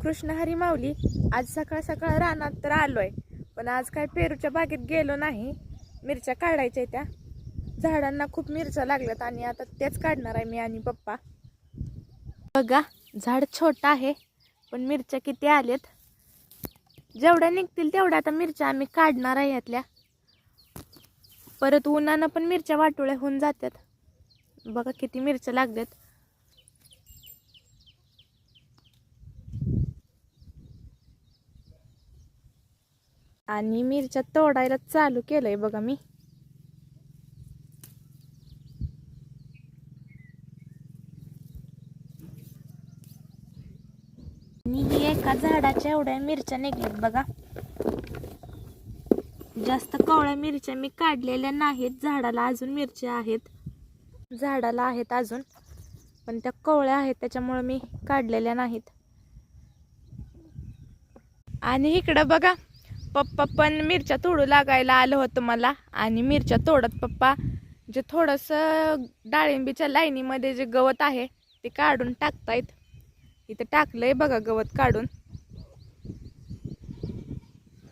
रामकृष्ण हरी माऊली. आज सकाळ सकाळ रानात तर आलोय, पण आज काय पेरूच्या बागेत गेलो नाही. मिरच्या काढायच्या त्या झाडांना खूप मिरच्या लागल्यात आणि आता तेच काढणार आहे मी आणि पप्पा. बघा, झाड छोटं आहे पण मिरच्या किती आलेत. जेवढ्या निघतील तेवढ्या आता मिरच्या आम्ही काढणार आहे यातल्या. परत उन्हानं पण मिरच्या वाटोळ्या होऊन जातात. बघा किती मिरच्या लागल्यात. आणि मिरच्या तोडायला चालू केलंय बघा मी. आणि ही एका झाडाच्या एवढ्या मिरच्या निघल्यात बघा. जास्त कवळ्या मिरच्या मी काढलेल्या नाहीत. झाडाला अजून मिरच्या आहेत, झाडाला आहेत अजून, पण त्या कवळ्या आहेत त्याच्यामुळे मी काढलेल्या नाहीत. आणि इकडं बघा, पप्पा पण मिरच्या तोडू लागायला आलं होतं मला. आणि मिरच्या तोडत पप्पा जे थोडंसं डाळिंबीच्या लाईनीमध्ये जे गवत आहे ते काढून टाकतायत. इथं टाकलंय बघा गवत काढून.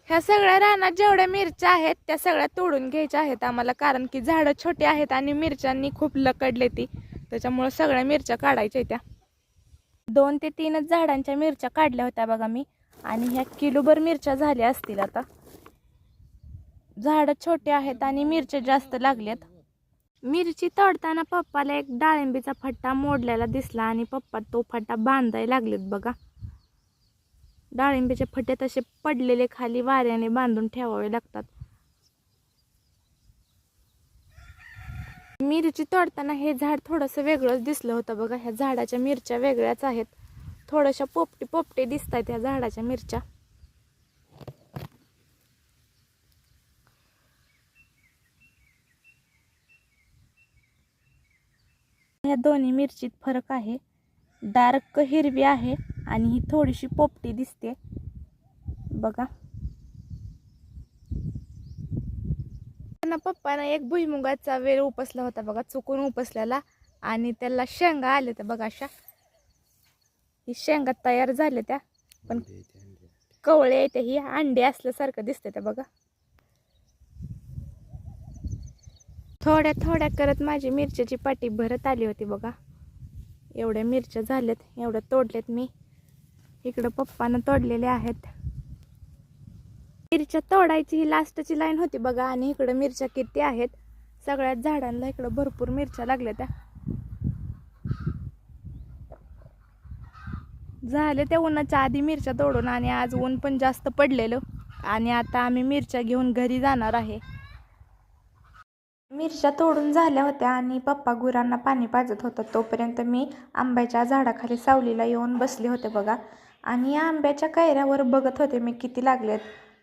ह्या सगळ्या रानात जेवढ्या मिरच्या आहेत त्या सगळ्या तोडून घ्यायच्या आहेत आम्हाला, कारण की झाडं छोटी आहेत आणि मिरच्यांनी खूप लकडले ती, त्याच्यामुळे सगळ्या मिरच्या काढायच्या त्या. 2 ते 3 झाडांच्या मिरच्या काढल्या होत्या बघा मी. आणि ह्या किलोभर मिरच्या झाल्या असतील आता. झाडं छोटे आहेत आणि मिरच्या जास्त लागल्यात. मिरची तोडताना पप्पाला एक डाळिंबीचा फट्टा मोडलेला दिसला आणि पप्पा तो फट्टा बांधायला लागलेत बघा. डाळिंबीचे फट्टे तसे पडलेले खाली वाऱ्याने बांधून ठेवावे लागतात. मिरची तोडताना हे झाड थोडंसं वेगळंच दिसलं होतं बघा. ह्या झाडाच्या मिरच्या वेगळ्याच आहेत, थोड्याशा पोपटे पोपटे दिसत आहेत ह्या झाडाच्या मिरच्या. ह्या दोन्ही मिरचीत फरक आहे. डार्क हिरवी आहे आणि ही थोडीशी पोपटी दिसते बघा. पप्पानं एक भुईमुगाचा वेल उपसला होता बघा, चुकून उपसल्याला, आणि त्याला शेंगा आल्या त्या बघा. अशा ही शेंगा तयार झाल्या त्या, पण कवळे येते, ही अंडे असल्यासारखं दिसते त्या बघा. थोड्या थोड्या करत माझी मिरच्याची पाटी भरत आली होती बघा. एवढ्या मिरच्या झाल्यात, एवढ्या तोडल्यात मी. इकडं पप्पानं तोडलेले आहेत. मिरच्या तोडायची ही लास्टची लाईन होती बघा. आणि इकडं मिरच्या किती आहेत, सगळ्याच झाडांना इकडं भरपूर मिरच्या लागल्या त्या. झाले त्या उन्हाच्या आधी मिरच्या तोडून, आणि आज ऊन पण जास्त पडलेलं. आणि आता आम्ही मिरच्या घेऊन घरी जाणार आहे. मिरच्या तोडून झाल्या होत्या आणि पप्पा गुरांना पाणी पाजत होतं. तोपर्यंत मी आंब्याच्या झाडाखाली सावलीला येऊन बसले होते बघा. आणि या आंब्याच्या कैऱ्यावर बघत होते मी किती लागलेत,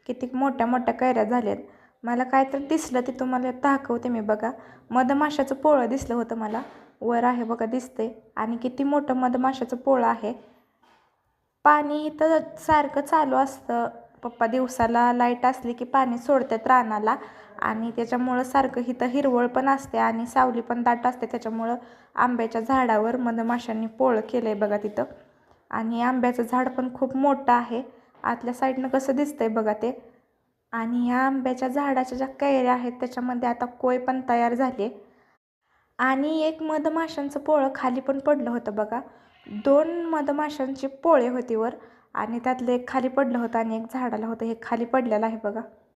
किती मोठ्या मोठ्या कैऱ्या झाल्यात. मला काय तर दिसलं ते तुम्हाला दाखवते मी बघा. मधमाशाचं पोळं दिसलं होतं मला, वर आहे बघा दिसतंय. आणि किती मोठं मधमाशाचं पोळं आहे. पाणी इथं सारखं चालू असतं. पप्पा दिवसाला लाईट असली की पाणी सोडतात रानाला, आणि त्याच्यामुळं सारखं इथं हिरवळ पण असते आणि सावली पण दाट असते. त्याच्यामुळं आंब्याच्या झाडावर मधमाशांनी पोळं केलं आहे बघा तिथं. आणि आंब्याचं झाड पण खूप मोठं आहे. आतल्या साईडनं कसं दिसतंय बघा ते. आणि ह्या आंब्याच्या झाडाच्या ज्या कैऱ्या आहेत त्याच्यामध्ये आता कोय पण तयार झाली. आणि एक मधमाशांचं पोळं खाली पण पडलं होतं बघा. 2 मधमाशांची पोळे होती वर, आणि त्यातलं एक खाली पडलं होतं आणि एक झाडाला होतं. हे खाली पडलेलं आहे बघा.